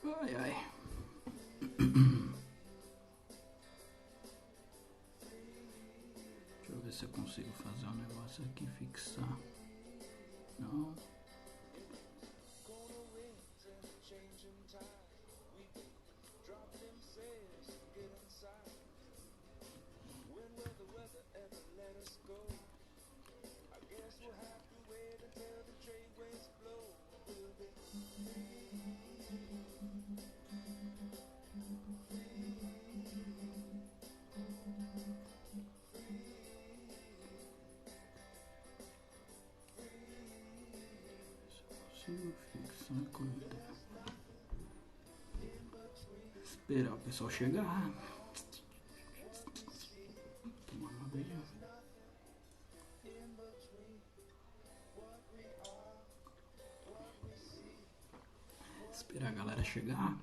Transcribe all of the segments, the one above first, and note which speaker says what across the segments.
Speaker 1: Ai, ai. Deixa eu ver se eu consigo fazer um negócio aqui, fixar. Não. Consigo fixar e comentar. Esperar o pessoal chegar. Tomar uma beija. Esperar a galera chegar.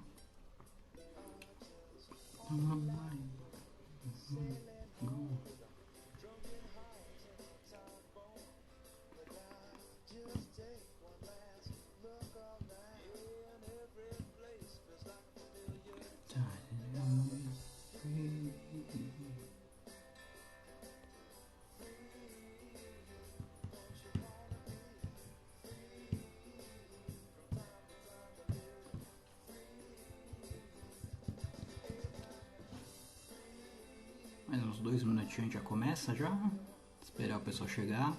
Speaker 1: Mais uns 2 minutinhos a gente já começa já. Esperar o pessoal chegar.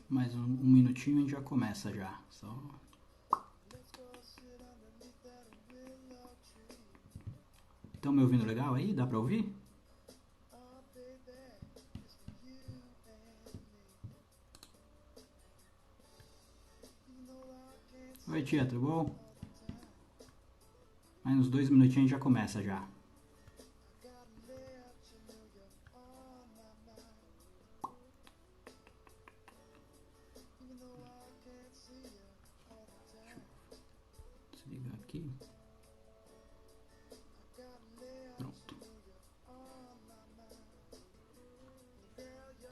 Speaker 1: Mais um minutinho e a gente já começa já. Só... Estão me ouvindo legal aí? Dá pra ouvir? Oi tia, tudo bom? Mais uns 2 minutinhos a gente já começa já. Desligar aqui. Pronto.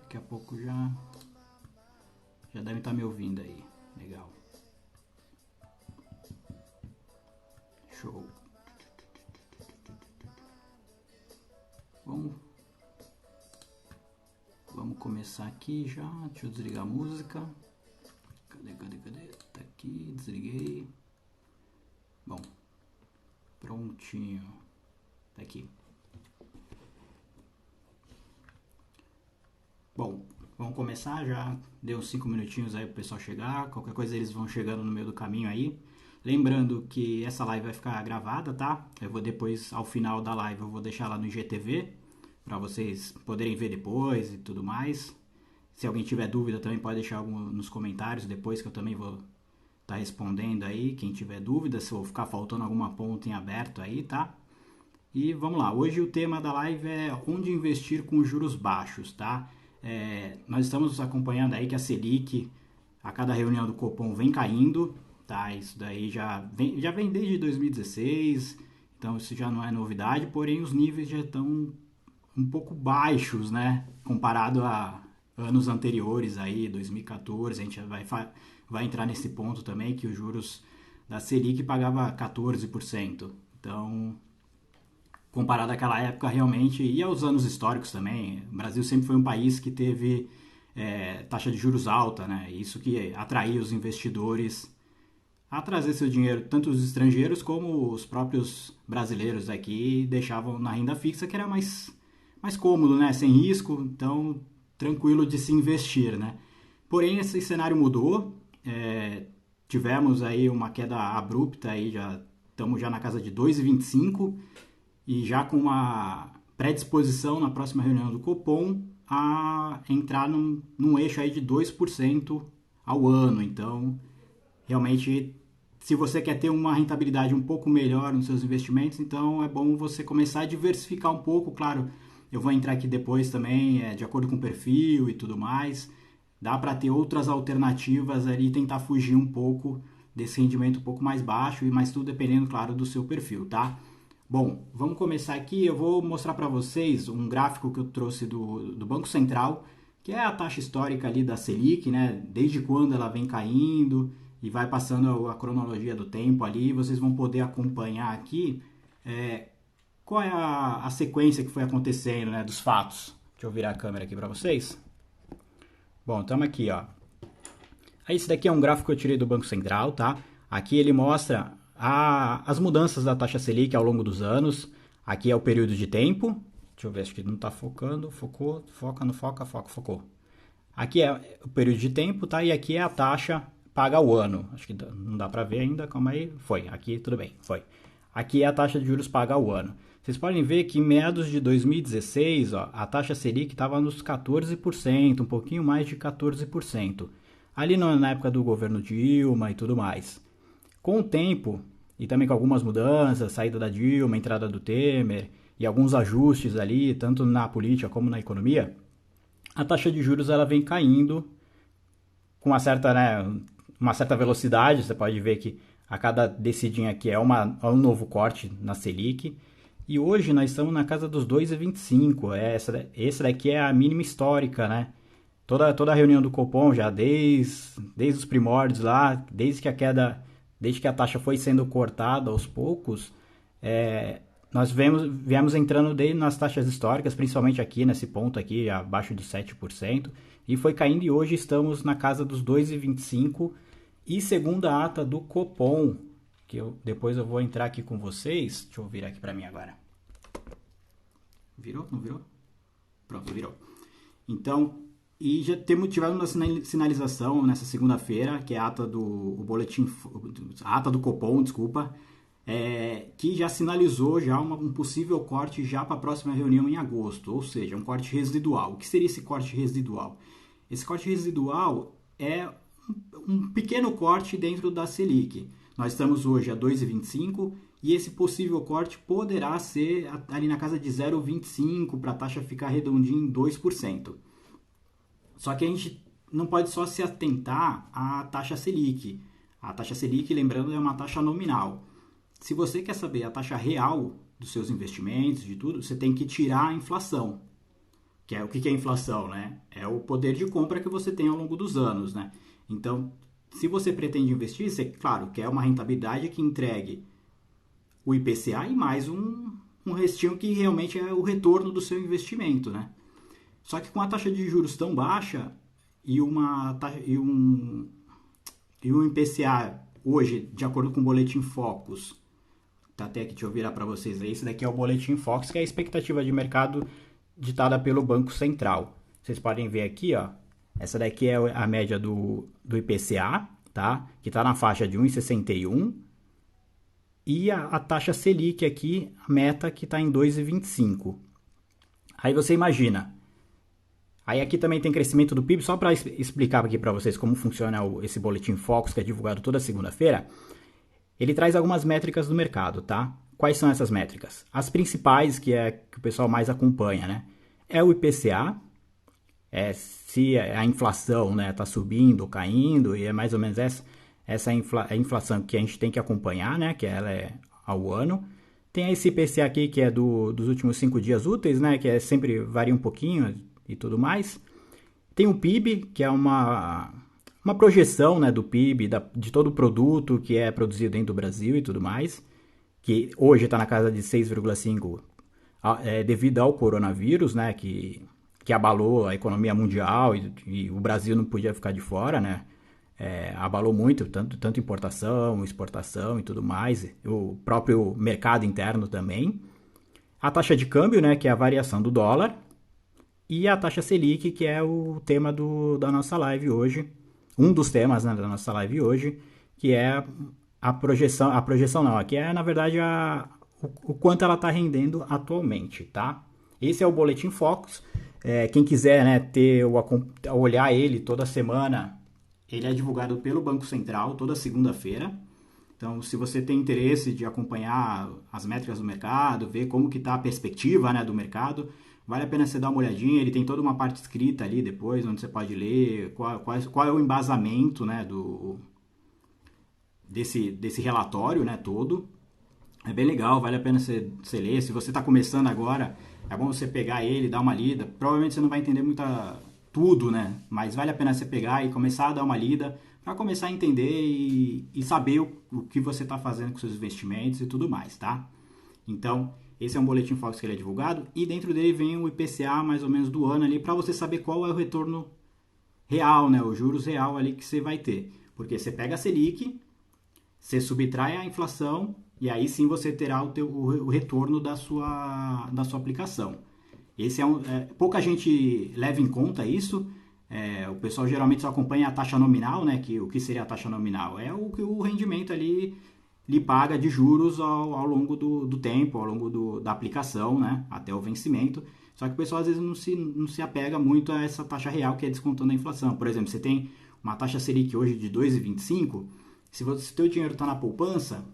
Speaker 1: Daqui a pouco já devem estar me ouvindo aí. Legal. Show. Vamos começar aqui já. Deixa eu desligar a música. Cadê? Tá aqui, desliguei. Bom, prontinho. Tá aqui. Bom, vamos começar já. Deu uns 5 minutinhos aí pro pessoal chegar. Qualquer coisa eles vão chegando no meio do caminho aí. Lembrando que essa live vai ficar gravada, tá? Eu vou depois, ao final da live, eu vou deixar lá no IGTV para vocês poderem ver depois e tudo mais. Se alguém tiver dúvida também pode deixar nos comentários depois, que eu também vou estar respondendo aí. Quem tiver dúvida, se eu ficar faltando alguma ponta em aberto aí, tá? E vamos lá, hoje o tema da live é onde investir com juros baixos, tá? Nós estamos acompanhando aí que a Selic, a cada reunião do Copom, vem caindo, tá? Isso daí já vem desde 2016, então isso já não é novidade, porém os níveis já estão um pouco baixos, né? Comparado a anos anteriores aí, 2014, a gente vai entrar nesse ponto também, que os juros da Selic pagava 14%. Então, comparado àquela época realmente, e aos anos históricos também, o Brasil sempre foi um país que teve taxa de juros alta, né? Isso que atraía os investidores a trazer seu dinheiro, tanto os estrangeiros como os próprios brasileiros aqui deixavam na renda fixa, que era mais cômodo, né? Sem risco, então tranquilo de se investir, né? Porém, esse cenário mudou, tivemos aí uma queda abrupta aí já estamos já na casa de 2,25 e já com uma predisposição na próxima reunião do Copom a entrar num eixo aí de 2% ao ano. Então, realmente, se você quer ter uma rentabilidade um pouco melhor nos seus investimentos, então é bom você começar a diversificar um pouco. Claro, eu vou entrar aqui depois também, de acordo com o perfil e tudo mais. Dá para ter outras alternativas ali e tentar fugir um pouco desse rendimento um pouco mais baixo, mas tudo dependendo, claro, do seu perfil, tá? Bom, vamos começar aqui. Eu vou mostrar para vocês um gráfico que eu trouxe do Banco Central, que é a taxa histórica ali da Selic, né? Desde quando ela vem caindo e vai passando a cronologia do tempo ali. Vocês vão poder acompanhar aqui qual é a sequência que foi acontecendo, né, dos fatos. Deixa eu virar a câmera aqui para vocês. Bom, estamos aqui, ó. Esse daqui é um gráfico que eu tirei do Banco Central, tá? Aqui ele mostra as mudanças da taxa Selic ao longo dos anos. Aqui é o período de tempo. Deixa eu ver, acho que não está focando. Focou, foca, não foca, foca, focou. Aqui é o período de tempo, tá? E aqui é a taxa paga ao ano. Acho que não dá para ver ainda, calma aí. Foi, aqui tudo bem, foi. Aqui é a taxa de juros paga ao ano. Vocês podem ver que em meados de 2016, ó, a taxa Selic estava nos 14%, um pouquinho mais de 14%. Ali na época do governo Dilma e tudo mais. Com o tempo, e também com algumas mudanças, saída da Dilma, entrada do Temer, e alguns ajustes ali, tanto na política como na economia, a taxa de juros ela vem caindo com uma certa velocidade. Você pode ver que a cada descidinha aqui é um novo corte na Selic. E hoje nós estamos na casa dos 2,25. Essa daqui é a mínima histórica, né? Toda a reunião do Copom, já desde os primórdios lá, desde que a taxa foi sendo cortada aos poucos, nós viemos entrando nas taxas históricas, principalmente aqui nesse ponto aqui, abaixo dos 7%, e foi caindo, e hoje estamos na casa dos 2,25%. E segundo a ata do Copom, que depois eu vou entrar aqui com vocês, deixa eu virar aqui para mim agora. Virou? Não virou? Pronto, virou. Então, e já tivemos uma sinalização nessa segunda-feira, que é a ata a ata do Copom, desculpa, que já sinalizou já um possível corte já para a próxima reunião em agosto, ou seja, um corte residual. O que seria esse corte residual? Esse corte residual é um pequeno corte dentro da Selic. Nós estamos hoje a 2,25 e esse possível corte poderá ser ali na casa de 0,25 para a taxa ficar redondinha em 2%. Só que a gente não pode só se atentar à taxa Selic. A taxa Selic, lembrando, é uma taxa nominal. Se você quer saber a taxa real dos seus investimentos, de tudo, você tem que tirar a inflação. Que é o que é a inflação, né? É o poder de compra que você tem ao longo dos anos, né? Então, se você pretende investir, você, claro, quer uma rentabilidade que entregue o IPCA e mais um restinho que realmente é o retorno do seu investimento, né? Só que com a taxa de juros tão baixa e um IPCA hoje, de acordo com o Boletim Focus, tá até aqui, deixa eu virar para vocês aí, esse daqui é o Boletim Focus, que é a expectativa de mercado ditada pelo Banco Central. Vocês podem ver aqui, ó, essa daqui é a média do IPCA, tá? Que está na faixa de 1,61. E a taxa Selic aqui, a meta, que está em 2,25. Aí você imagina. Aí aqui também tem crescimento do PIB. Só para explicar aqui para vocês como funciona esse Boletim Focus, que é divulgado toda segunda-feira. Ele traz algumas métricas do mercado, tá? Quais são essas métricas? As principais, que o pessoal mais acompanha, né? É o IPCA, se a inflação, né, está subindo ou caindo, e é mais ou menos essa a inflação que a gente tem que acompanhar, né, que ela é ao ano. Tem esse IPCA aqui, que é dos últimos 5 dias úteis, né, que sempre varia um pouquinho e tudo mais. Tem o PIB, que é uma projeção, né, do PIB, de todo o produto que é produzido dentro do Brasil e tudo mais, que hoje está na casa de 6,5, devido ao coronavírus, né, que abalou a economia mundial e o Brasil não podia ficar de fora, né? Abalou muito, tanto importação, exportação e tudo mais, o próprio mercado interno também. A taxa de câmbio, né, que é a variação do dólar, e a taxa Selic, que é o tema da nossa live hoje, um dos temas, né, da nossa live hoje, que é a projeção não, aqui é na verdade o quanto ela está rendendo atualmente, tá? Esse é o Boletim Focus. Quem quiser, né, olhar ele toda semana, ele é divulgado pelo Banco Central toda segunda-feira. Então, se você tem interesse de acompanhar as métricas do mercado, ver como que está a perspectiva, né, do mercado, vale a pena você dar uma olhadinha. Ele tem toda uma parte escrita ali depois, onde você pode ler qual é o embasamento, né, desse relatório, né, todo. É bem legal, vale a pena você ler. Se você está começando agora, é bom você pegar ele, dar uma lida. Provavelmente você não vai entender tudo, né? Mas vale a pena você pegar e começar a dar uma lida para começar a entender e saber o que você está fazendo com seus investimentos e tudo mais, tá? Então, esse é um boletim Fox que ele é divulgado e dentro dele vem o IPCA mais ou menos do ano ali para você saber qual é o retorno real, né? O juros real ali que você vai ter. Porque você pega a Selic, você subtrai a inflação e aí sim você terá o retorno da sua aplicação. Esse pouca gente leva em conta isso. O pessoal geralmente só acompanha a taxa nominal, né? Que o que seria a taxa nominal? É o que o rendimento ali lhe paga de juros ao longo do tempo, ao longo da aplicação, né? Até o vencimento. Só que o pessoal às vezes não se apega muito a essa taxa real que é descontando a inflação. Por exemplo, você tem uma taxa Selic hoje de 2,25, se o teu dinheiro está na poupança,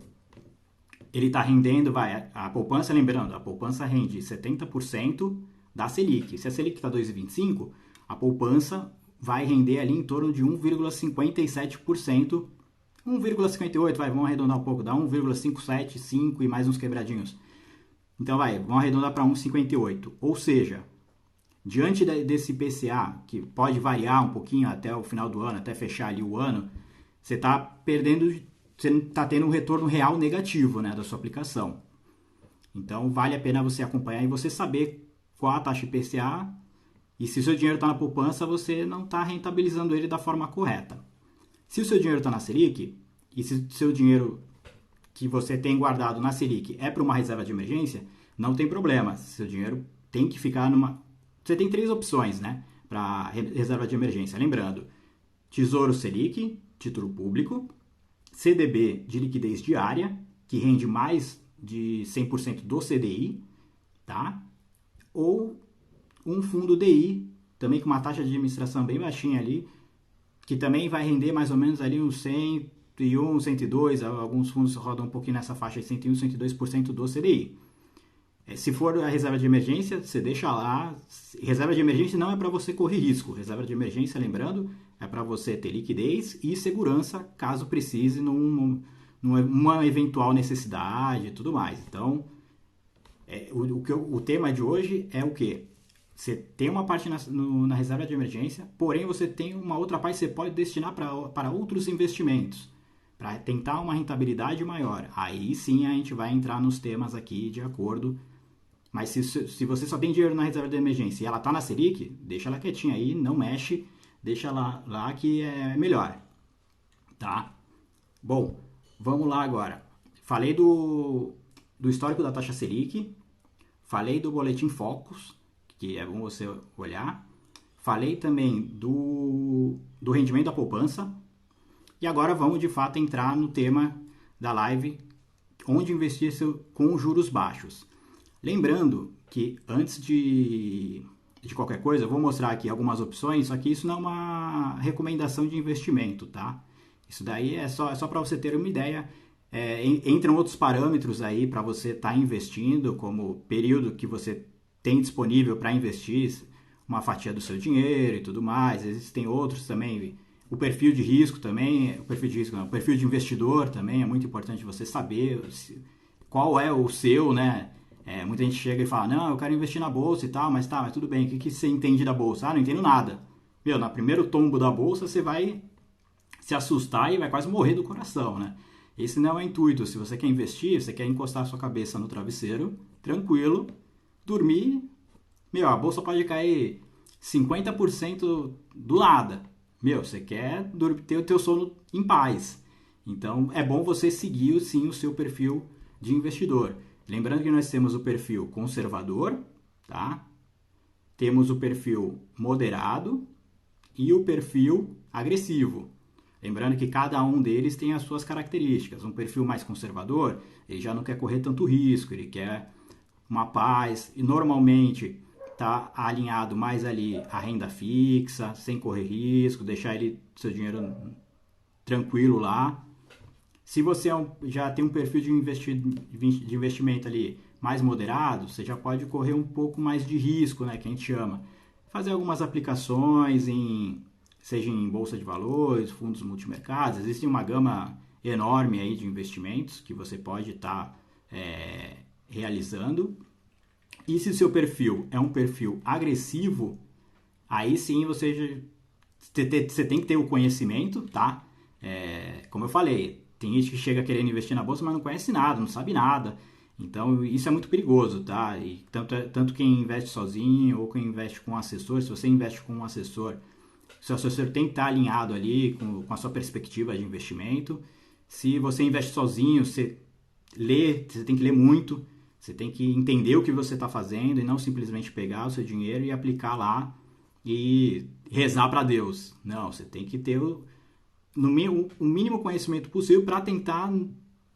Speaker 1: ele está rendendo, a poupança, lembrando, a poupança rende 70% da Selic. Se a Selic está 2,25, a poupança vai render ali em torno de 1,57%, 1,58%, vamos arredondar um pouco, dá 1,575 e mais uns quebradinhos. Então vamos arredondar para 1,58. Ou seja, diante desse IPCA, que pode variar um pouquinho até o final do ano, até fechar ali o ano, você está perdendo, você está tendo um retorno real negativo, né, da sua aplicação. Então vale a pena você acompanhar e você saber qual a taxa IPCA e se o seu dinheiro está na poupança, você não está rentabilizando ele da forma correta. Se o seu dinheiro está na Selic e se o seu dinheiro que você tem guardado na Selic é para uma reserva de emergência, não tem problema. Seu dinheiro tem que ficar numa... Você tem 3 opções, né, para reserva de emergência. Lembrando, Tesouro Selic, título público, CDB de liquidez diária, que rende mais de 100% do CDI, tá? Ou um fundo DI, também com uma taxa de administração bem baixinha ali, que também vai render mais ou menos ali uns 101, 102, alguns fundos rodam um pouquinho nessa faixa de 101, 102% do CDI. Se for a reserva de emergência, você deixa lá. Reserva de emergência não é para você correr risco. Reserva de emergência, lembrando, é para você ter liquidez e segurança caso precise numa eventual necessidade e tudo mais. Então, o tema de hoje é o quê? Você tem uma parte na reserva de emergência, porém você tem uma outra parte que você pode destinar para outros investimentos, para tentar uma rentabilidade maior. Aí sim a gente vai entrar nos temas aqui de acordo. Mas se você só tem dinheiro na reserva de emergência e ela está na Selic, deixa ela quietinha aí, não mexe, deixa lá que é melhor, tá? Bom, vamos lá agora. Falei do histórico da taxa Selic, falei do boletim Focus, que é bom você olhar, falei também do rendimento da poupança, e agora vamos de fato entrar no tema da live, onde investir com juros baixos. Lembrando que antes de qualquer coisa, eu vou mostrar aqui algumas opções, só que isso não é uma recomendação de investimento, tá? Isso daí é só para você ter uma ideia. Entram outros parâmetros aí para você estar investindo, como o período que você tem disponível para investir, uma fatia do seu dinheiro e tudo mais. Existem outros também. O perfil de risco também, o perfil de investidor também é muito importante você saber qual é o seu, né? Muita gente chega e fala, não, eu quero investir na bolsa e tal, mas tudo bem, o que você entende da bolsa? Ah, não entendo nada. Meu, no primeiro tombo da bolsa você vai se assustar e vai quase morrer do coração, né? Esse não é o intuito. Se você quer investir, você quer encostar a sua cabeça no travesseiro, tranquilo, dormir, meu, a bolsa pode cair 50% do nada. Meu, você quer ter o teu sono em paz. Então, é bom você seguir, sim, o seu perfil de investidor. Lembrando que nós temos o perfil conservador, tá? Temos o perfil moderado e o perfil agressivo. Lembrando que cada um deles tem as suas características. Um perfil mais conservador, ele já não quer correr tanto risco, ele quer uma paz e normalmente está alinhado mais ali à renda fixa, sem correr risco, deixar seu dinheiro tranquilo lá. Se você já tem um perfil de investimento ali mais moderado, você já pode correr um pouco mais de risco, né, que a gente chama. Fazer algumas aplicações seja em bolsa de valores, fundos multimercados. Existe uma gama enorme aí de investimentos que você pode estar realizando. E se o seu perfil é um perfil agressivo, aí sim você tem que ter o conhecimento, tá? Como eu falei, tem gente que chega querendo investir na bolsa, mas não conhece nada, não sabe nada. Então isso é muito perigoso, tá? E tanto quem investe sozinho ou quem investe com um assessor, se você investe com um assessor, seu assessor tem que estar alinhado ali com a sua perspectiva de investimento. Se você investe sozinho, você tem que ler muito, você tem que entender o que você está fazendo e não simplesmente pegar o seu dinheiro e aplicar lá e rezar para Deus. Não, você tem que ter o mínimo conhecimento possível para tentar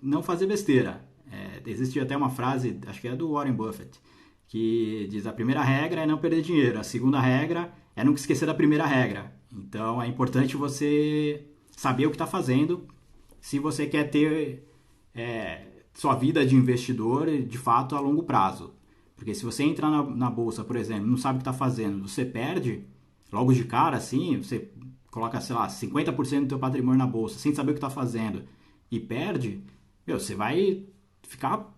Speaker 1: não fazer besteira. Existe até uma frase, acho que é do Warren Buffett, que diz: a primeira regra é não perder dinheiro, a segunda regra é nunca esquecer da primeira regra. Então é importante você saber o que está fazendo se você quer ter sua vida de investidor de fato a longo prazo. Porque se você entrar na bolsa, por exemplo, não sabe o que está fazendo, você perde logo de cara, assim, você coloca, sei lá, 50% do teu patrimônio na bolsa sem saber o que está fazendo e perde, você vai ficar...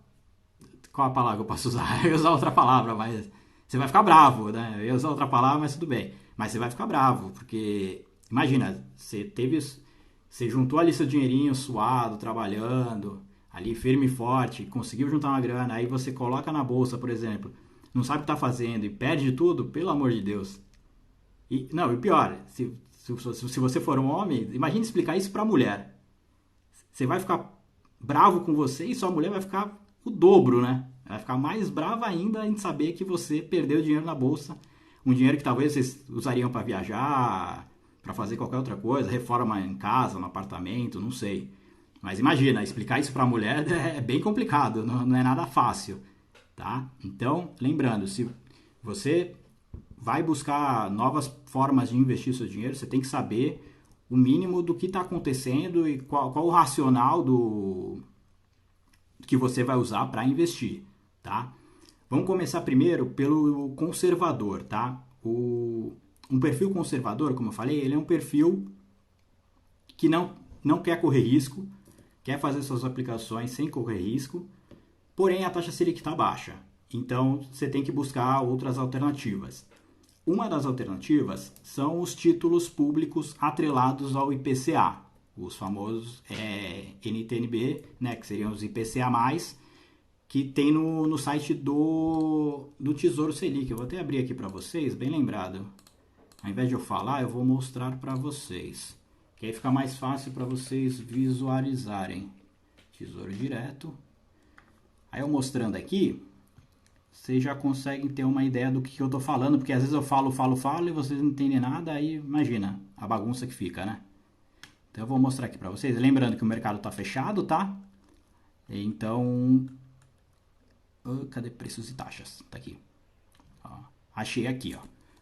Speaker 1: Qual a palavra que eu posso usar? Eu ia usar outra palavra, mas você vai ficar bravo, né? Eu ia usar outra palavra, mas tudo bem. Mas você vai ficar bravo, porque imagina, você juntou ali seu dinheirinho suado, trabalhando, ali firme e forte, conseguiu juntar uma grana, aí você coloca na bolsa, por exemplo, não sabe o que está fazendo e perde tudo, pelo amor de Deus. E o pior, se você for um homem, imagine explicar isso para a mulher. Você vai ficar bravo com você e sua mulher vai ficar o dobro, né? Vai ficar mais brava ainda em saber que você perdeu dinheiro na bolsa. Um dinheiro que talvez vocês usariam para viajar, para fazer qualquer outra coisa, reforma em casa, no apartamento, não sei. Mas imagina, explicar isso para a mulher é bem complicado, não é nada fácil, tá? Então, lembrando, se você vai buscar novas formas de investir seu dinheiro, você tem que saber o mínimo do que está acontecendo e qual o racional que você vai usar para investir, tá? Vamos começar primeiro pelo conservador, tá? Um perfil conservador, como eu falei, ele é um perfil que não quer correr risco, quer fazer suas aplicações sem correr risco, porém a taxa Selic está baixa. Então você tem que buscar outras alternativas. Uma das alternativas são os títulos públicos atrelados ao IPCA, os famosos NTNB, né, que seriam os IPCA+, que tem no site do Tesouro Selic. Eu vou até abrir aqui para vocês, bem lembrado. Ao invés de eu falar, eu vou mostrar para vocês, que aí fica mais fácil para vocês visualizarem. Tesouro Direto. Aí eu mostrando aqui, vocês já conseguem ter uma ideia do que eu tô falando, porque às vezes eu falo e vocês não entendem nada, aí imagina a bagunça que fica, né? Então eu vou mostrar aqui para vocês, lembrando que o mercado tá fechado, tá? Então, cadê preços e taxas? Tá aqui. Ó, achei aqui, ó.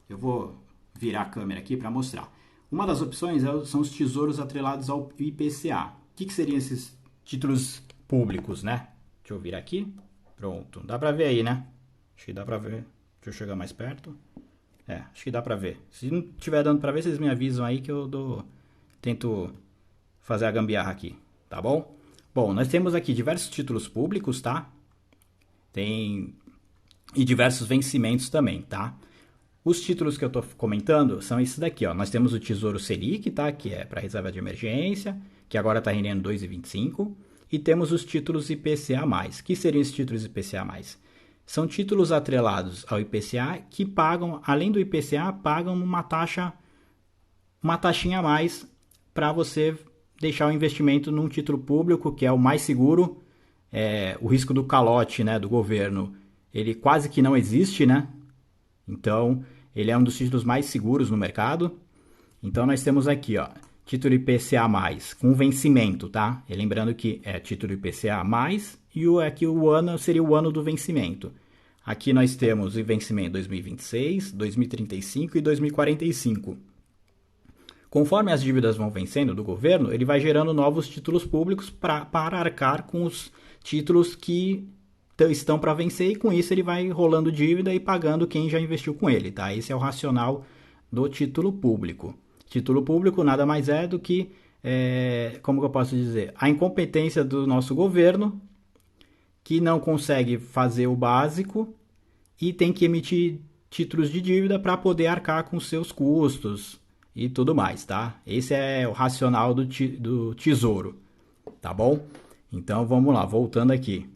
Speaker 1: Eu vou virar a câmera aqui para mostrar. Uma das opções são os tesouros atrelados ao IPCA. O que seriam esses títulos públicos, né? Deixa eu virar aqui. Pronto. Dá para ver aí, né? Acho que dá pra ver. Deixa eu chegar mais perto. Acho que dá pra ver. Se não tiver dando pra ver, vocês me avisam aí que eu tento fazer a gambiarra aqui, tá bom? Bom, nós temos aqui diversos títulos públicos, tá? E diversos vencimentos também, tá? Os títulos que eu tô comentando são esses daqui, ó. Nós temos o Tesouro Selic, tá? Que é para reserva de emergência, que agora tá rendendo 2,25. E temos os títulos IPCA+. Que seriam esses títulos IPCA+? São títulos atrelados ao IPCA que pagam, além do IPCA, pagam uma taxinha a mais para você deixar o investimento num título público, que é o mais seguro. O risco do calote, né, do governo, ele quase que não existe, né? Então, ele é um dos títulos mais seguros no mercado. Então, nós temos aqui, ó, título IPCA+, com vencimento, tá? E lembrando que é título IPCA+, e aqui o ano seria o ano do vencimento. Aqui nós temos o vencimento 2026, 2035 e 2045. Conforme as dívidas vão vencendo do governo, ele vai gerando novos títulos públicos para arcar com os títulos que estão para vencer, e com isso ele vai rolando dívida e pagando quem já investiu com ele, tá? Esse é o racional do título público. Título público nada mais é do que, como que eu posso dizer, a incompetência do nosso governo, que não consegue fazer o básico e tem que emitir títulos de dívida para poder arcar com seus custos e tudo mais, tá? Esse é o racional do tesouro, tá bom? Então vamos lá, voltando aqui.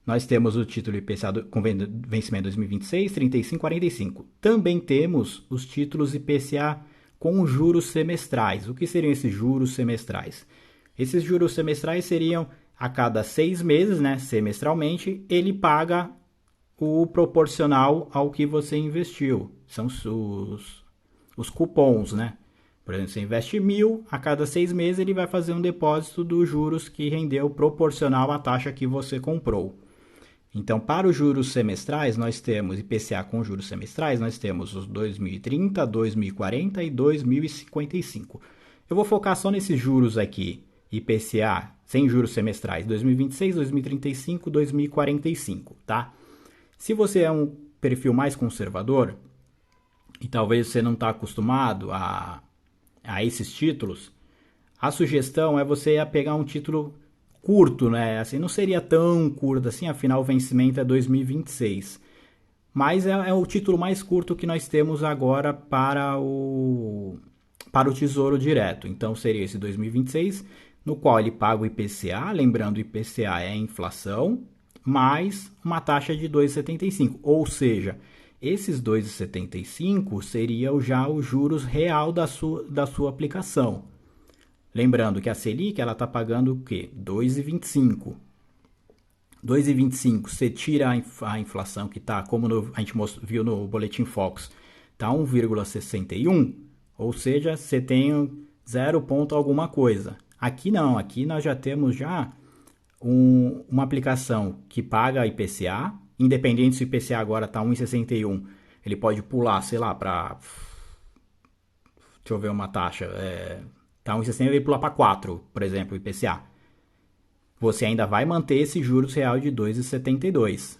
Speaker 1: Nós temos o título IPCA com vencimento 2026, 35, 45. Também temos os títulos IPCA com juros semestrais. O que seriam esses juros semestrais? Esses juros semestrais seriam a cada 6 meses, né, semestralmente, ele paga o proporcional ao que você investiu. São os cupons, né? Por exemplo, você investe 1.000, a cada 6 meses ele vai fazer um depósito dos juros que rendeu proporcional à taxa que você comprou. Então, para os juros semestrais, nós temos IPCA com juros semestrais, nós temos os 2030, 2040 e 2055. Eu vou focar só nesses juros aqui, IPCA sem juros semestrais, 2026, 2035, 2045, tá? Se você é um perfil mais conservador, e talvez você não está acostumado a esses títulos, a sugestão é você pegar um título curto, né? Assim, não seria tão curto assim, afinal o vencimento é 2026. Mas é o título mais curto que nós temos agora para o Tesouro Direto. Então seria esse 2026, no qual ele paga o IPCA, lembrando o IPCA é a inflação, mais uma taxa de 2,75. Ou seja, esses 2,75 seria já o juros real da sua aplicação. Lembrando que a Selic ela está pagando o quê? 2,25. 2,25, você tira a inflação que está, como a gente viu no Boletim Focus, está 1,61, ou seja, você tem 0 ponto alguma coisa. Aqui não, aqui nós já temos uma aplicação que paga IPCA, independente se o IPCA agora está 1,61, ele pode pular, sei lá, para... Deixa eu ver uma taxa... Tá 1,60 ele pula para 4, por exemplo, o IPCA. Você ainda vai manter esse juros real de 2,72.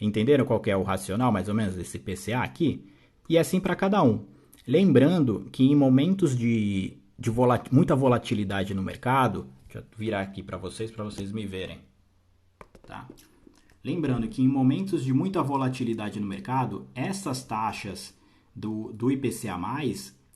Speaker 1: Entenderam qual que é o racional, mais ou menos, desse IPCA aqui? E assim para cada um. Lembrando que em momentos de muita volatilidade no mercado, deixa eu virar aqui para vocês me verem. Tá? Lembrando que em momentos de muita volatilidade no mercado, essas taxas do IPCA+,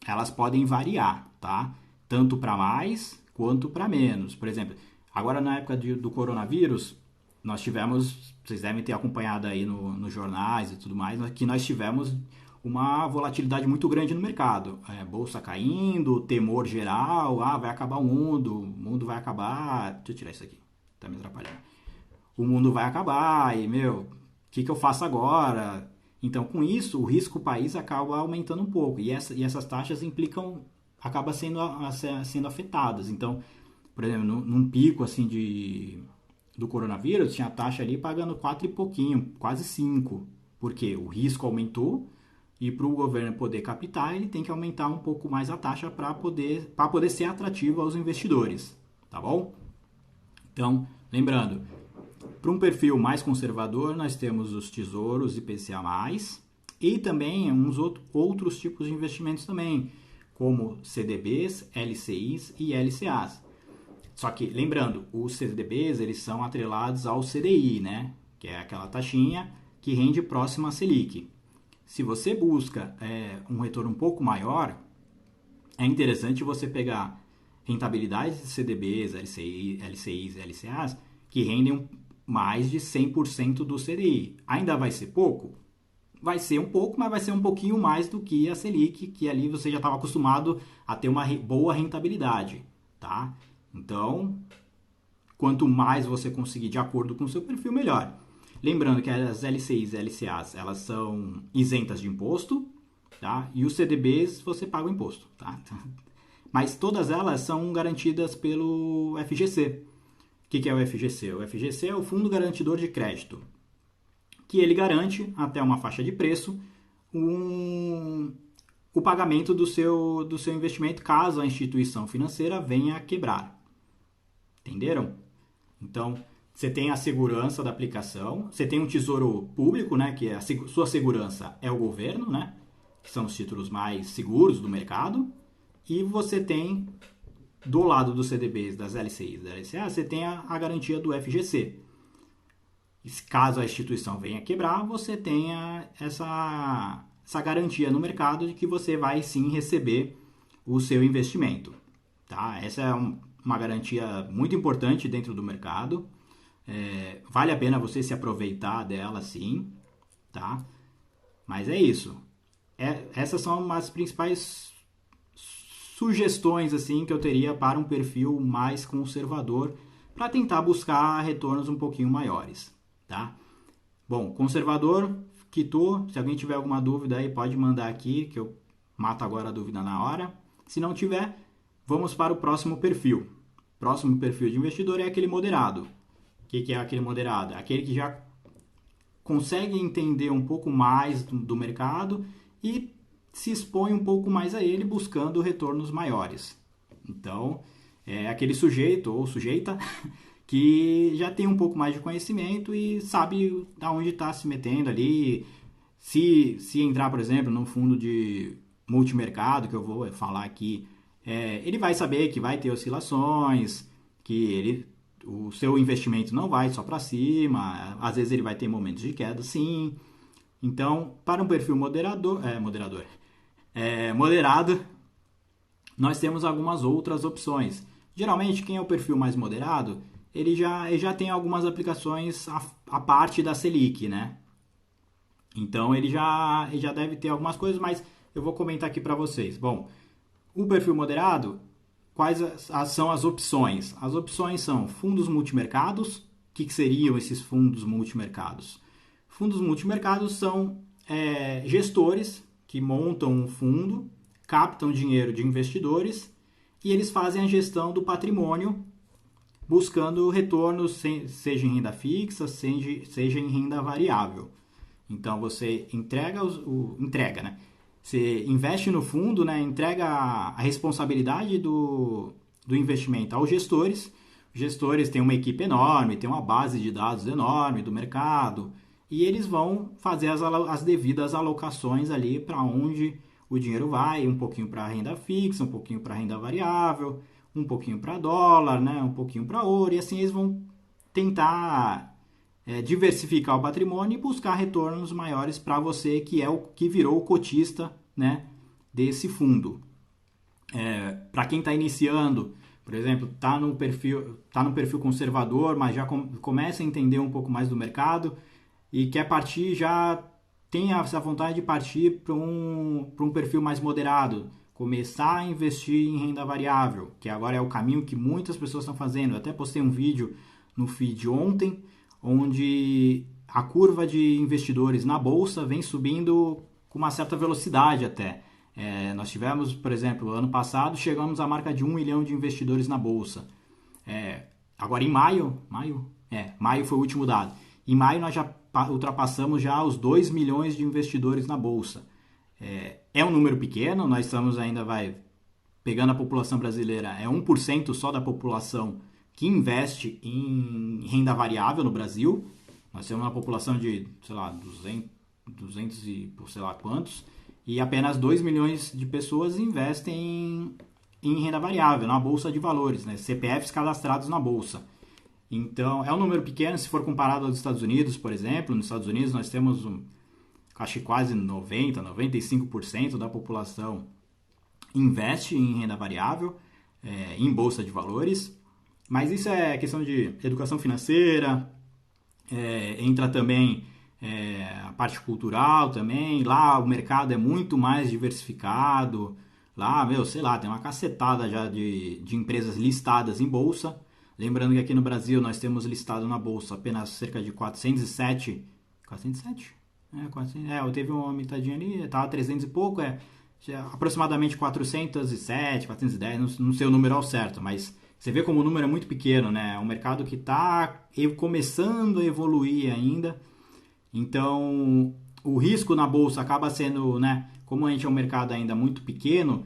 Speaker 1: elas podem variar, tá? Tanto para mais quanto para menos. Por exemplo, agora na época do coronavírus, nós tivemos, vocês devem ter acompanhado aí nos jornais e tudo mais, que nós tivemos uma volatilidade muito grande no mercado. Bolsa caindo, temor geral, vai acabar o mundo vai acabar. Deixa eu tirar isso aqui, tá me atrapalhando. O mundo vai acabar e, o que eu faço agora? Então, com isso, o risco país acaba aumentando um pouco. E essas taxas acabam sendo afetadas. Então, por exemplo, num pico assim do coronavírus, tinha a taxa ali pagando 4 e pouquinho, quase 5. Porque o risco aumentou e para o governo poder captar, ele tem que aumentar um pouco mais a taxa para poder ser atrativo aos investidores. Tá bom? Então, lembrando, para um perfil mais conservador, nós temos os tesouros IPCA+, e também uns outros tipos de investimentos também, como CDBs, LCIs e LCAs. Só que, lembrando, os CDBs eles são atrelados ao CDI, né? Que é aquela taxinha que rende próximo à Selic. Se você busca um retorno um pouco maior, é interessante você pegar rentabilidades de CDBs, LCIs e LCAs que rendem mais de 100% do CDI. Ainda vai ser pouco? Vai ser um pouco, mas vai ser um pouquinho mais do que a Selic, que ali você já estava acostumado a ter uma boa rentabilidade, tá? Então, quanto mais você conseguir de acordo com o seu perfil, melhor. Lembrando que as LCIs e LCAs, elas são isentas de imposto, tá? E os CDBs você paga o imposto, tá? Mas todas elas são garantidas pelo FGC. O que é o FGC? O FGC é o Fundo Garantidor de Crédito, que ele garante, até uma faixa de preço, o pagamento do seu investimento caso a instituição financeira venha a quebrar. Entenderam? Então, você tem a segurança da aplicação, você tem um tesouro público, né, que a sua segurança é o governo, né, que são os títulos mais seguros do mercado, e você tem, do lado dos CDBs, das LCIs e da LCA, você tem a garantia do FGC. E caso a instituição venha a quebrar, você tenha essa garantia no mercado de que você vai sim receber o seu investimento. Tá? Essa é uma garantia muito importante dentro do mercado. Vale a pena você se aproveitar dela sim. Tá? Mas é isso. Essas são as principais sugestões assim, que eu teria para um perfil mais conservador para tentar buscar retornos um pouquinho maiores. Tá? Bom, conservador, quitou. Se alguém tiver alguma dúvida aí, pode mandar aqui, que eu mato agora a dúvida na hora. Se não tiver, vamos para o próximo perfil. O próximo perfil de investidor é aquele moderado. O que é aquele moderado? Aquele que já consegue entender um pouco mais do mercado e se expõe um pouco mais a ele, buscando retornos maiores. Então, é aquele sujeito ou sujeita que já tem um pouco mais de conhecimento e sabe aonde está se metendo ali. Se entrar, por exemplo, num fundo de multimercado, que eu vou falar aqui, ele vai saber que vai ter oscilações, que o seu investimento não vai só para cima, às vezes ele vai ter momentos de queda, sim. Então, para um perfil moderado, nós temos algumas outras opções. Geralmente, quem é o perfil mais moderado, ele já tem algumas aplicações à parte da Selic, né? Então, ele já deve ter algumas coisas, mas eu vou comentar aqui para vocês. Bom, o perfil moderado, quais são as opções? As opções são fundos multimercados. O que seriam esses fundos multimercados? Fundos multimercados são gestores que montam um fundo, captam dinheiro de investidores e eles fazem a gestão do patrimônio buscando retornos, seja em renda fixa, seja em renda variável. Então, você entrega, né? Você investe no fundo, né? Entrega a responsabilidade do investimento aos gestores. Os gestores têm uma equipe enorme, têm uma base de dados enorme do mercado, e eles vão fazer as devidas alocações ali para onde o dinheiro vai, um pouquinho para renda fixa, um pouquinho para renda variável, um pouquinho para dólar, né? Um pouquinho para ouro, e assim eles vão tentar diversificar o patrimônio e buscar retornos maiores para você, que é o que virou o cotista, né, desse fundo. Para quem está iniciando, por exemplo, está no perfil conservador, mas já começa a entender um pouco mais do mercado e quer partir, já tem essa vontade de partir para um perfil mais moderado, começar a investir em renda variável, que agora é o caminho que muitas pessoas estão fazendo. Eu até postei um vídeo no feed ontem, onde a curva de investidores na bolsa vem subindo com uma certa velocidade até. Nós tivemos, por exemplo, ano passado, chegamos à marca de 1 milhão de investidores na bolsa. Agora em maio foi o último dado. Em maio nós já ultrapassamos já os 2 milhões de investidores na bolsa. É um número pequeno, nós estamos ainda, pegando a população brasileira, 1% só da população que investe em renda variável no Brasil. Nós temos uma população de, sei lá, 200 e por sei lá quantos, e apenas 2 milhões de pessoas investem em renda variável, na Bolsa de Valores, né? CPFs cadastrados na Bolsa. Então, é um número pequeno se for comparado aos Estados Unidos, por exemplo. Nos Estados Unidos nós temos, acho que quase 95% da população investe em renda variável, em Bolsa de Valores. Mas isso é questão de educação financeira, entra também a parte cultural também. Lá o mercado é muito mais diversificado. Lá, sei lá, tem uma cacetada já de empresas listadas em bolsa. Lembrando que aqui no Brasil nós temos listado na bolsa apenas cerca de 407. 407? 400, teve uma mitadinha ali, estava 300 e pouco. aproximadamente 407, 410, não sei o número ao certo, mas você vê como o número é muito pequeno, né? É um mercado que está começando a evoluir ainda. Então, o risco na bolsa acaba sendo, né? Como a gente é um mercado ainda muito pequeno,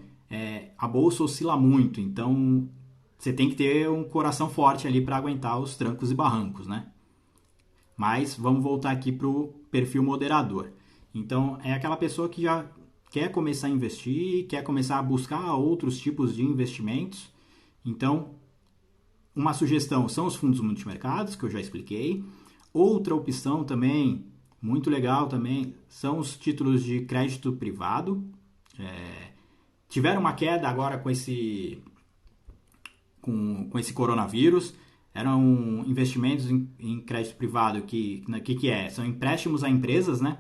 Speaker 1: a bolsa oscila muito. Então, você tem que ter um coração forte ali para aguentar os trancos e barrancos, né? Mas vamos voltar aqui para o perfil moderador. Então, é aquela pessoa que já quer começar a investir, quer começar a buscar outros tipos de investimentos. Então, uma sugestão são os fundos multimercados, que eu já expliquei. Outra opção também, muito legal também, são os títulos de crédito privado. Tiveram uma queda agora com esse coronavírus. Eram investimentos em crédito privado que é? São empréstimos a empresas, né?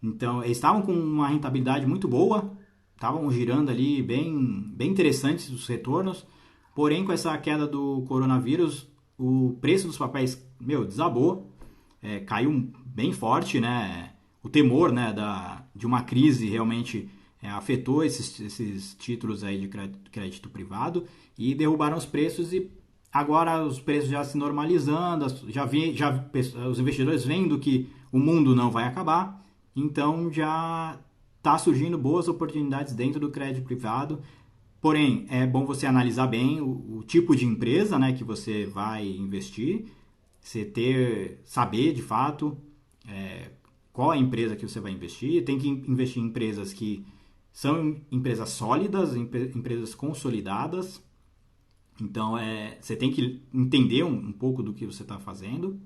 Speaker 1: Então, eles estavam com uma rentabilidade muito boa, estavam girando ali bem interessantes os retornos, porém, com essa queda do coronavírus, o preço dos papéis, desabou, caiu bem forte, né? O temor, né, de uma crise realmente afetou esses títulos aí de crédito privado e derrubaram os preços e agora os preços já se normalizando, os investidores vendo que o mundo não vai acabar, então já está surgindo boas oportunidades dentro do crédito privado. Porém, é bom você analisar bem o tipo de empresa, né, que você vai investir, saber de fato qual é a empresa que você vai investir. Tem que investir em empresas que são empresas sólidas, empresas consolidadas. Então, você tem que entender um pouco do que você está fazendo.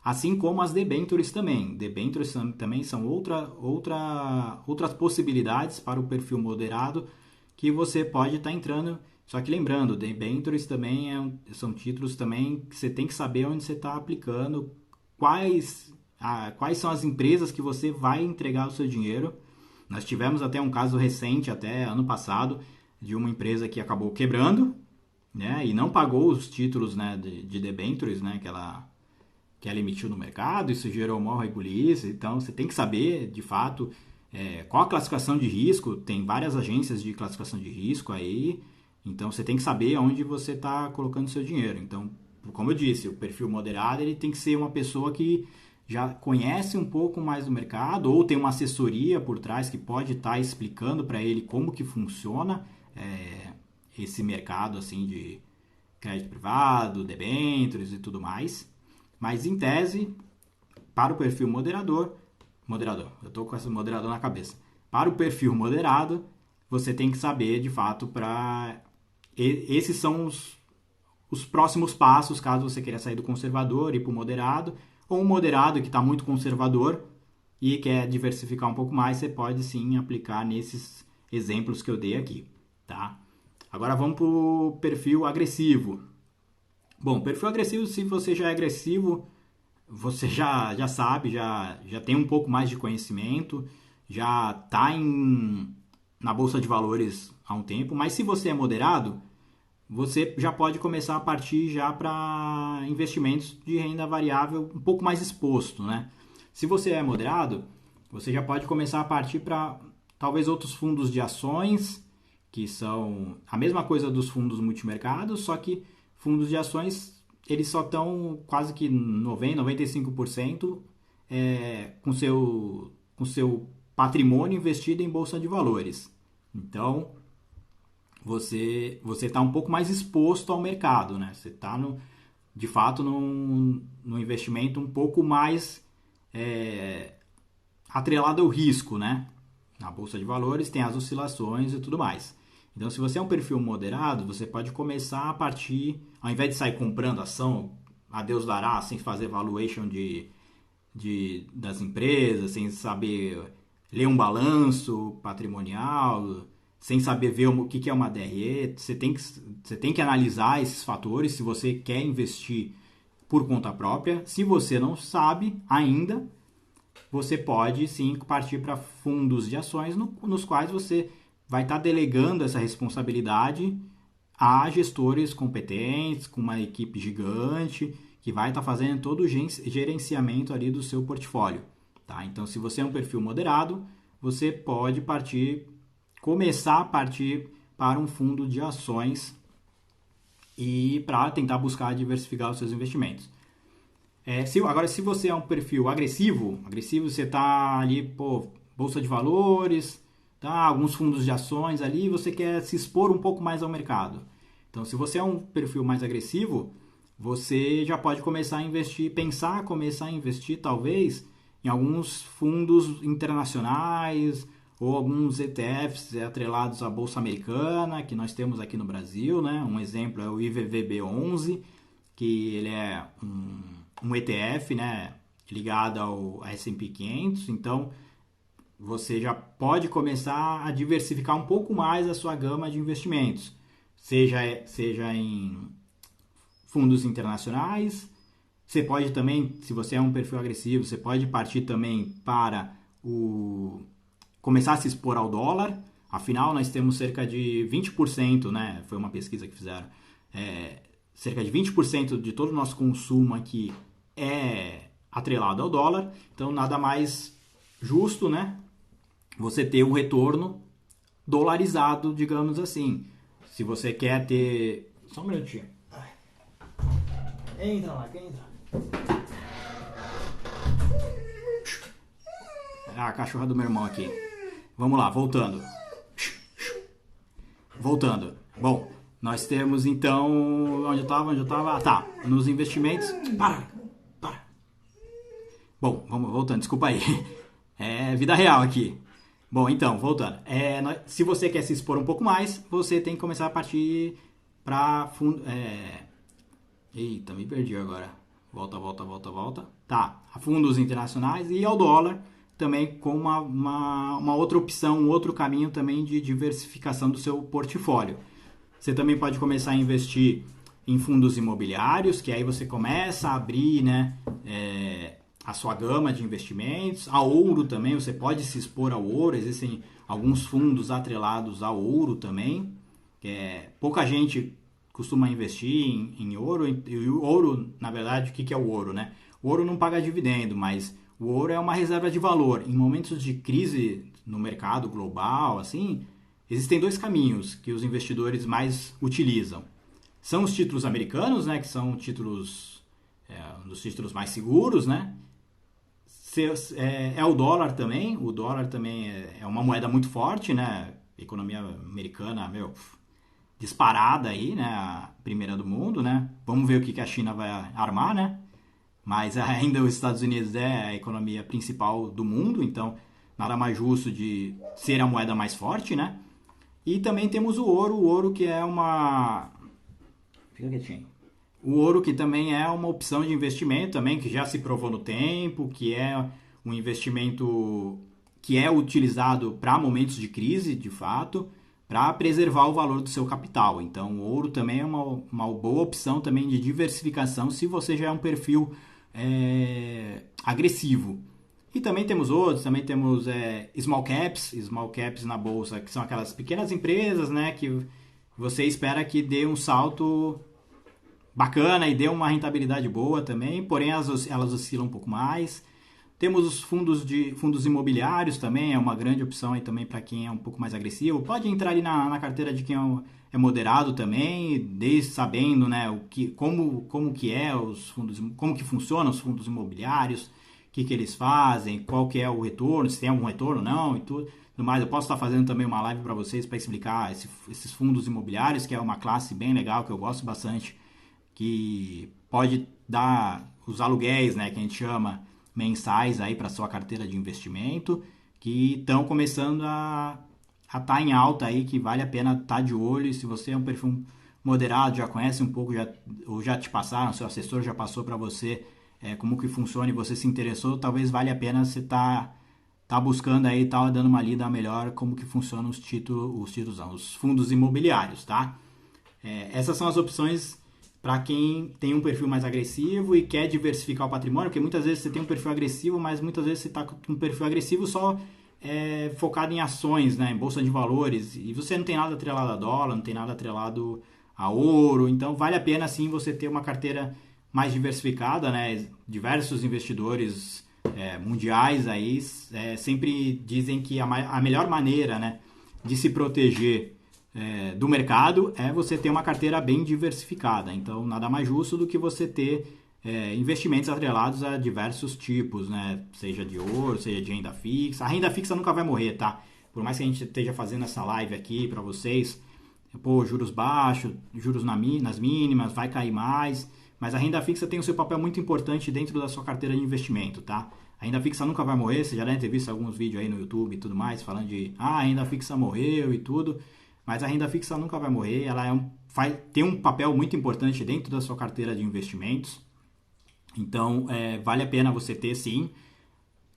Speaker 1: Assim como as debentures também. Debentures também são outras possibilidades para o perfil moderado que você pode estar entrando. Só que lembrando, debentures também são títulos também que você tem que saber onde você está aplicando, quais são as empresas que você vai entregar o seu dinheiro. Nós tivemos até um caso recente, até ano passado, de uma empresa que acabou quebrando, né, e não pagou os títulos, né, de debentures, né, que ela emitiu no mercado. Isso gerou maior rebuliço. Então você tem que saber de fato qual a classificação de risco. Tem várias agências de classificação de risco aí, então você tem que saber onde você está colocando seu dinheiro. Então, como eu disse, o perfil moderado ele tem que ser uma pessoa que já conhece um pouco mais do mercado ou tem uma assessoria por trás que pode estar explicando para ele como que funciona esse mercado assim de crédito privado, debêntures e tudo mais. Mas, em tese, para o perfil moderador, eu estou com esse moderador na cabeça. Para o perfil moderado, você tem que saber, de fato, esses são os próximos passos, caso você queira sair do conservador e ir para o moderado, ou um moderado que está muito conservador e quer diversificar um pouco mais, você pode sim aplicar nesses exemplos que eu dei aqui, tá? Agora vamos para o perfil agressivo. Bom, perfil agressivo, se você já é agressivo, você já sabe, já tem um pouco mais de conhecimento, já está na Bolsa de Valores há um tempo, mas se você é moderado, você já pode começar a partir já para investimentos de renda variável um pouco mais exposto, né? Se você é moderado, você já pode começar a partir para talvez outros fundos de ações, que são a mesma coisa dos fundos multimercados, só que fundos de ações, eles só estão quase que 90%, 95% com seu patrimônio investido em bolsa de valores. Então, você está um pouco mais exposto ao mercado, né? Você está, de fato, num investimento um pouco mais atrelado ao risco, né? Na bolsa de valores tem as oscilações e tudo mais. Então, se você é um perfil moderado, você pode começar a partir, ao invés de sair comprando ação, a Deus dará, sem fazer valuation das empresas, sem saber ler um balanço patrimonial, sem saber ver o que é uma DRE, você tem que analisar esses fatores se você quer investir por conta própria. Se você não sabe ainda, você pode sim partir para fundos de ações nos quais você vai estar delegando essa responsabilidade a gestores competentes, com uma equipe gigante, que vai estar fazendo todo o gerenciamento ali do seu portfólio. Tá? Então, se você é um perfil moderado, você pode partir começar a partir para um fundo de ações e para tentar buscar diversificar os seus investimentos. Agora, se você é um perfil agressivo você está ali, bolsa de valores, tá? Alguns fundos de ações ali, você quer se expor um pouco mais ao mercado. Então, se você é um perfil mais agressivo, você já pode começar a investir, começar a investir talvez em alguns fundos internacionais ou alguns ETFs atrelados à Bolsa Americana, que nós temos aqui no Brasil, né? Um exemplo é o IVVB11, que ele é um ETF, né? Ligado ao S&P 500, então você já pode começar a diversificar um pouco mais a sua gama de investimentos, seja em fundos internacionais. Você pode também, se você é um perfil agressivo, você pode partir também para começar a se expor ao dólar. Afinal, nós temos cerca de 20%, né? Foi uma pesquisa que fizeram. Cerca de 20% de todo o nosso consumo aqui é atrelado ao dólar. Então, nada mais justo, né? Você ter um retorno dolarizado, digamos assim. Se você quer ter... Só um minutinho. Entra lá, quem entra? A cachorra do meu irmão aqui. Vamos lá, voltando. Bom, nós temos então... Onde eu tava? Tá, nos investimentos... Para. Bom, vamos voltando, desculpa aí. É vida real aqui. Bom, então, voltando. Se você quer se expor um pouco mais, você tem que começar a partir para fundo... Eita, me perdi agora. Volta. Tá, a fundos internacionais e ao dólar também com uma outra opção, um outro caminho também de diversificação do seu portfólio. Você também pode começar a investir em fundos imobiliários, que aí você começa a abrir, né, a sua gama de investimentos. A ouro também, você pode se expor ao ouro, existem alguns fundos atrelados ao ouro também. Pouca gente costuma investir em ouro, e o ouro, na verdade, o que é o ouro, né? O ouro não paga dividendo, mas o ouro é uma reserva de valor. Em momentos de crise no mercado global, assim, existem dois caminhos que os investidores mais utilizam. São os títulos americanos, né, que são títulos, um dos títulos mais seguros, né? O dólar também. O dólar também é uma moeda muito forte, né? Economia americana, disparada aí, né? A primeira do mundo, né? Vamos ver o que a China vai armar, né? Mas ainda os Estados Unidos é a economia principal do mundo, então nada mais justo de ser a moeda mais forte, né? E também temos o ouro que é uma... Fica quietinho. O ouro que também é uma opção de investimento também, que já se provou no tempo, que é um investimento que é utilizado para momentos de crise, de fato, para preservar o valor do seu capital. Então, o ouro também é uma boa opção também de diversificação se você já é um perfil agressivo. E também temos outros, também temos small caps na bolsa, que são aquelas pequenas empresas, né, que você espera que dê um salto bacana e dê uma rentabilidade boa também, porém elas oscilam um pouco mais. Temos os fundos imobiliários também, é uma grande opção aí também para quem é um pouco mais agressivo. Pode entrar ali na carteira de quem é moderado também, desde sabendo, né, como que é os fundos, como que funcionam os fundos imobiliários, o que eles fazem, qual que é o retorno, se tem algum retorno ou não e tudo mais. Eu posso estar fazendo também uma live para vocês para explicar esses fundos imobiliários, que é uma classe bem legal, que eu gosto bastante, que pode dar os aluguéis, né, que a gente chama, mensais aí para sua carteira de investimento, que estão começando a estar em alta aí, que vale a pena estar de olho. E se você é um perfil moderado, já conhece um pouco, ou já te passaram, seu assessor já passou para você como que funciona e você se interessou, talvez valha a pena você tá buscando aí, tá dando uma lida melhor como que funcionam os fundos imobiliários, tá? Essas são as opções para quem tem um perfil mais agressivo e quer diversificar o patrimônio, porque muitas vezes você tem um perfil agressivo, mas muitas vezes você está com um perfil agressivo só focado em ações, né, em bolsa de valores, e você não tem nada atrelado a dólar, não tem nada atrelado a ouro, então vale a pena sim você ter uma carteira mais diversificada, né? Diversos investidores mundiais aí sempre dizem que a melhor maneira, né, de se proteger do mercado é você ter uma carteira bem diversificada. Então, nada mais justo do que você ter investimentos atrelados a diversos tipos, né? Seja de ouro, seja de renda fixa. A renda fixa nunca vai morrer, tá? Por mais que a gente esteja fazendo essa live aqui para vocês, pô, juros baixos, juros nas mínimas, vai cair mais, mas a renda fixa tem o seu papel muito importante dentro da sua carteira de investimento, tá? A renda fixa nunca vai morrer, você já deve ter visto alguns vídeos aí no YouTube e tudo mais, falando de, a renda fixa morreu e tudo, mas a renda fixa nunca vai morrer, ela tem um papel muito importante dentro da sua carteira de investimentos, então vale a pena você ter sim,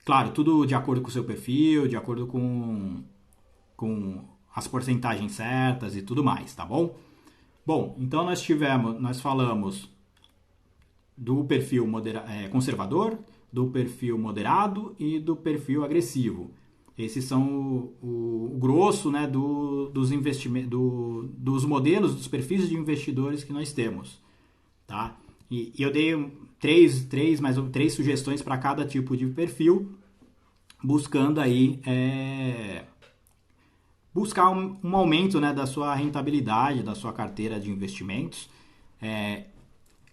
Speaker 1: claro, tudo de acordo com o seu perfil, de acordo com as porcentagens certas e tudo mais, tá bom? Bom, então nós falamos do perfil conservador, do perfil moderado e do perfil agressivo. Esses são o grosso, né, dos investimentos, dos modelos, dos perfis de investidores que nós temos, tá? E eu dei três sugestões para cada tipo de perfil, buscando aí buscar um aumento, né, da sua rentabilidade, da sua carteira de investimentos.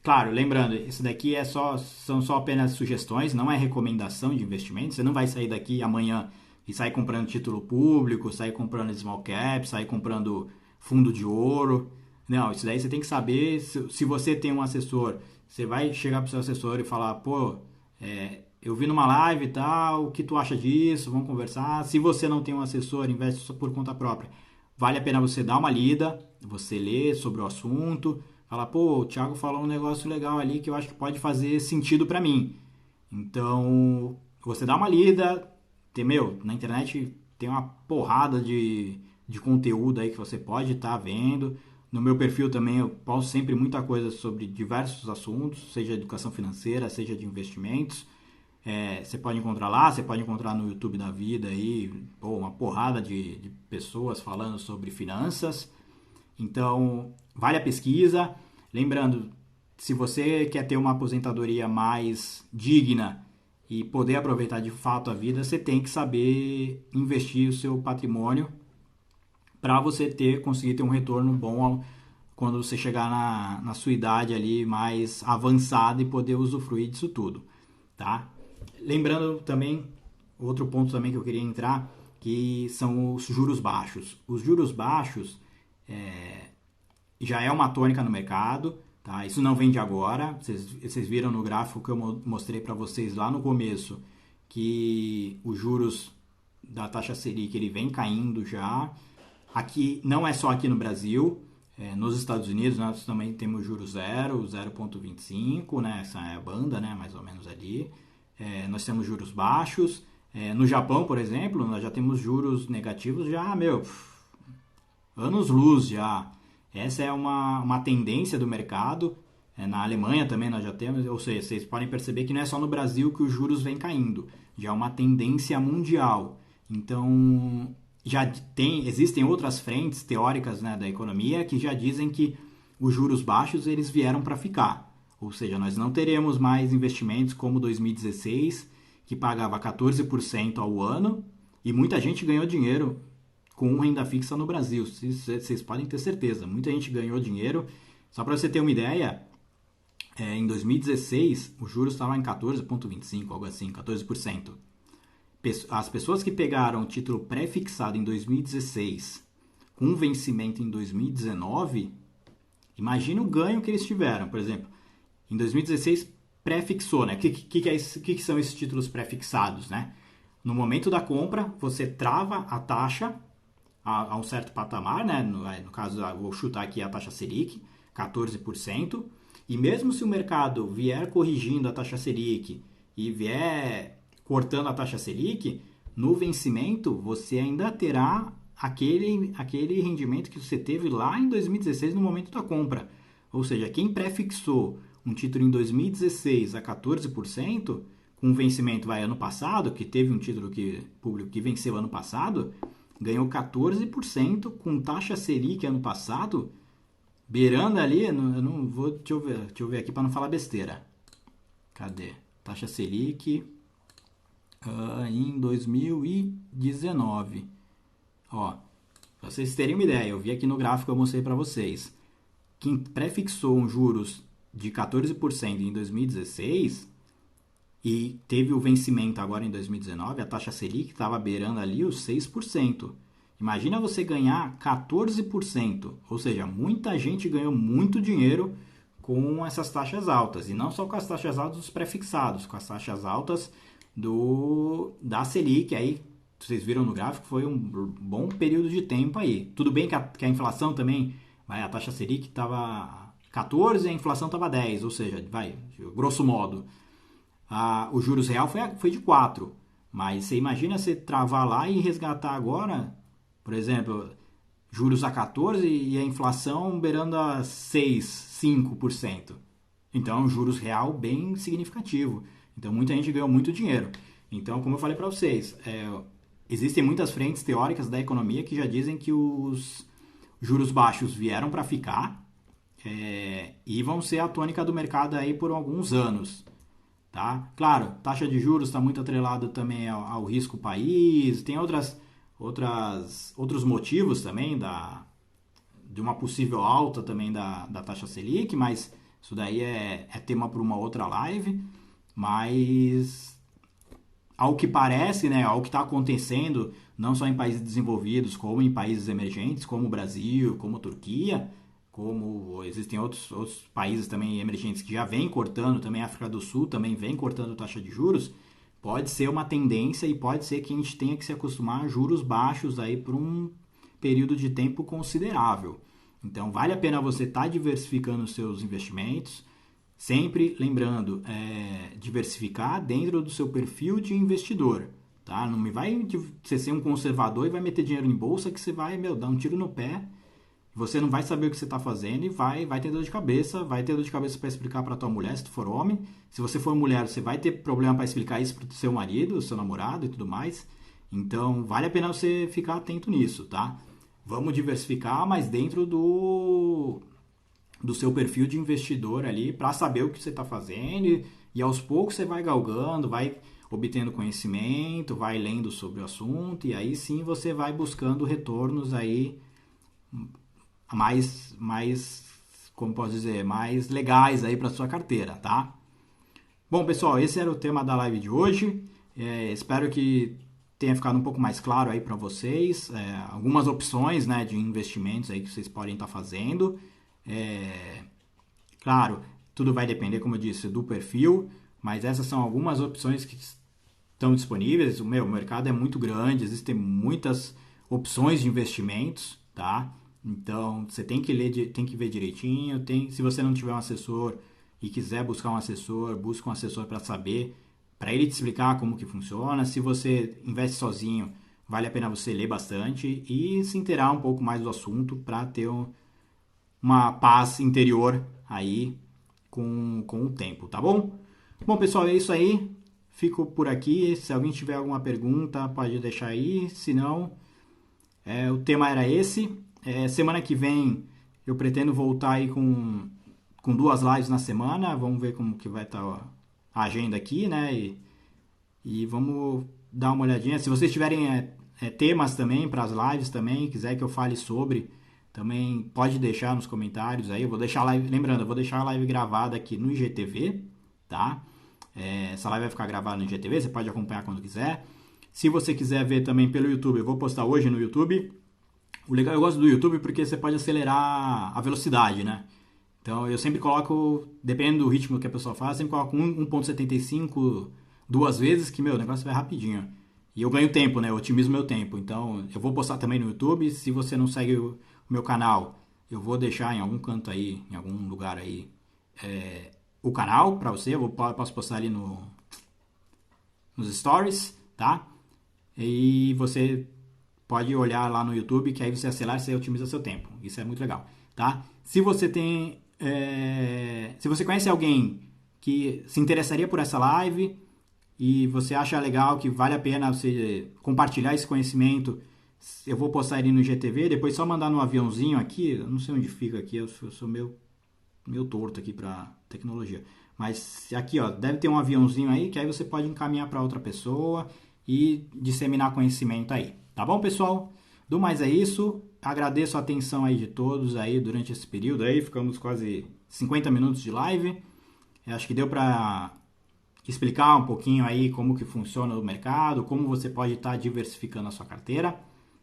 Speaker 1: Claro, lembrando, isso daqui são só apenas sugestões, não é recomendação de investimento. Você não vai sair daqui amanhã e sair comprando título público, sair comprando small cap, sair comprando fundo de ouro. Não, isso daí você tem que saber. Se você tem um assessor, você vai chegar para o seu assessor e falar, pô, eu vi numa live e tal, o que tu acha disso? Vamos conversar. Se você não tem um assessor, investe por conta própria. Vale a pena você dar uma lida, você ler sobre o assunto, falar, pô, o Thiago falou um negócio legal ali que eu acho que pode fazer sentido para mim. Então, você dá uma lida, na internet tem uma porrada de conteúdo aí que você pode estar vendo. No meu perfil também eu posto sempre muita coisa sobre diversos assuntos, seja educação financeira, seja de investimentos. Você pode encontrar lá, você pode encontrar no YouTube da vida aí, pô, uma porrada de pessoas falando sobre finanças. Então, vale a pesquisa. Lembrando, se você quer ter uma aposentadoria mais digna e poder aproveitar de fato a vida, você tem que saber investir o seu patrimônio para você conseguir ter um retorno bom quando você chegar na sua idade ali mais avançada e poder usufruir disso tudo, tá? Lembrando também, outro ponto também que eu queria entrar, que são os juros baixos. Os juros baixos já é uma tônica no mercado, tá? Isso não vem de agora. Vocês viram no gráfico que eu mostrei para vocês lá no começo que os juros da taxa Selic ele vem caindo já. Aqui não é só aqui no Brasil, nos Estados Unidos nós também temos juros 0,25, né? Essa é a banda, né? Mais ou menos ali. Nós temos juros baixos. No Japão, por exemplo, nós já temos juros negativos já, anos-luz já. Essa é uma tendência do mercado. Na Alemanha também nós já temos, ou seja, vocês podem perceber que não é só no Brasil que os juros vêm caindo, já é uma tendência mundial. Então, existem outras frentes teóricas, né, da economia que já dizem que os juros baixos eles vieram para ficar. Ou seja, nós não teremos mais investimentos como 2016, que pagava 14% ao ano, e muita gente ganhou dinheiro com renda fixa no Brasil. Vocês podem ter certeza, muita gente ganhou dinheiro. Só para você ter uma ideia, em 2016 o juros estava em 14,25, algo assim, 14%. As pessoas que pegaram o título pré-fixado em 2016 com vencimento em 2019, imagina o ganho que eles tiveram. Por exemplo, em 2016 pré-fixou, né? O que são esses títulos pré-fixados, né? No momento da compra, você trava a taxa a um certo patamar, né? No caso, vou chutar aqui a taxa Selic, 14%, e mesmo se o mercado vier corrigindo a taxa Selic e vier cortando a taxa Selic, no vencimento você ainda terá aquele rendimento que você teve lá em 2016 no momento da compra. Ou seja, quem pré-fixou um título em 2016 a 14%, com vencimento ano passado, que teve um título público que venceu ano passado, ganhou 14% com taxa Selic ano passado, beirando ali, eu não vou, deixa eu ver aqui para não falar besteira. Cadê? Taxa Selic em 2019. Ó, Para vocês terem uma ideia, eu vi aqui no gráfico, eu mostrei para vocês. Quem prefixou um juros de 14% em 2016 e teve o vencimento agora em 2019, a taxa Selic estava beirando ali os 6%. Imagina você ganhar 14%, ou seja, muita gente ganhou muito dinheiro com essas taxas altas, e não só com as taxas altas dos prefixados, com as taxas altas da Selic, aí vocês viram no gráfico, foi um bom período de tempo aí. Tudo bem que a inflação também, a taxa Selic estava 14 e a inflação estava 10, ou seja, grosso modo, o juros real foi de 4, mas você imagina você travar lá e resgatar agora, por exemplo, juros a 14 e a inflação beirando a 6, 5%. Então, é um juros real bem significativo. Então, muita gente ganhou muito dinheiro. Então, como eu falei para vocês, existem muitas frentes teóricas da economia que já dizem que os juros baixos vieram para ficar e vão ser a tônica do mercado aí por alguns anos. Tá? Claro, taxa de juros está muito atrelada também ao risco país, tem outros motivos também de uma possível alta também da taxa Selic, mas isso daí é tema para uma outra live. Mas ao que parece, né, ao que está acontecendo, não só em países desenvolvidos, como em países emergentes, como o Brasil, como a Turquia, como existem outros países também emergentes que já vêm cortando, também a África do Sul também vem cortando taxa de juros, pode ser uma tendência e pode ser que a gente tenha que se acostumar a juros baixos aí por um período de tempo considerável. Então, vale a pena você estar diversificando os seus investimentos, sempre lembrando, diversificar dentro do seu perfil de investidor. Tá? Não me vai você ser um conservador e vai meter dinheiro em bolsa que você vai, dar um tiro no pé. Você não vai saber o que você está fazendo e vai ter dor de cabeça. Vai ter dor de cabeça para explicar para tua mulher, se tu for homem. Se você for mulher, você vai ter problema para explicar isso para o seu marido, seu namorado e tudo mais. Então, vale a pena você ficar atento nisso, tá? Vamos diversificar, mas dentro do seu perfil de investidor ali, para saber o que você está fazendo. E aos poucos você vai galgando, vai obtendo conhecimento, vai lendo sobre o assunto. E aí sim você vai buscando retornos aí como posso dizer, mais legais aí para sua carteira, tá? Bom, pessoal, esse era o tema da live de hoje. Espero que tenha ficado um pouco mais claro aí para vocês, algumas opções, né, de investimentos aí que vocês podem estar fazendo. Claro, tudo vai depender, como eu disse, do perfil, mas essas são algumas opções que estão disponíveis. O mercado é muito grande, existem muitas opções de investimentos, tá? Então, você tem que ler, tem que ver direitinho. Se você não tiver um assessor e quiser buscar um assessor, busca um assessor para saber, para ele te explicar como que funciona. Se você investe sozinho, vale a pena você ler bastante e se inteirar um pouco mais do assunto para ter uma paz interior aí com o tempo, tá bom? Bom, pessoal, é isso aí. Fico por aqui. Se alguém tiver alguma pergunta, pode deixar aí. Se não, o tema era esse. Semana que vem eu pretendo voltar aí com 2 lives na semana. Vamos ver como que vai estar a agenda aqui, né? E vamos dar uma olhadinha. Se vocês tiverem temas também para as lives também, quiser que eu fale sobre, também pode deixar nos comentários aí. Eu vou deixar a live, lembrando, eu vou deixar a live gravada aqui no IGTV, tá? Essa live vai ficar gravada no IGTV, você pode acompanhar quando quiser. Se você quiser ver também pelo YouTube, eu vou postar hoje no YouTube. O legal, eu gosto do YouTube porque você pode acelerar a velocidade, né? Então eu sempre coloco, dependendo do ritmo que a pessoa faz, eu sempre coloco 1.75 2 vezes, que o negócio vai rapidinho. E eu ganho tempo, né? Eu otimizo meu tempo. Então eu vou postar também no YouTube. Se você não segue o meu canal, eu vou deixar em algum canto aí, em algum lugar aí, o canal pra você. Posso postar ali nos stories, tá? E você pode olhar lá no YouTube, que aí você acelera e você otimiza seu tempo. Isso é muito legal, tá? Se você se você conhece alguém que se interessaria por essa live e você acha legal, que vale a pena você compartilhar esse conhecimento, eu vou postar ele no IGTV, depois só mandar no aviãozinho aqui, eu não sei onde fica aqui, eu sou meio torto aqui para tecnologia. Mas aqui, ó, deve ter um aviãozinho aí, que aí você pode encaminhar para outra pessoa e disseminar conhecimento aí. Tá bom, pessoal? Do mais é isso. Agradeço a atenção aí de todos aí durante esse período aí. Ficamos quase 50 minutos de live. Eu acho que deu para explicar um pouquinho aí como que funciona o mercado, como você pode estar diversificando a sua carteira,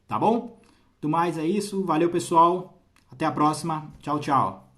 Speaker 1: tá bom? Do mais é isso. Valeu, pessoal. Até a próxima. Tchau, tchau.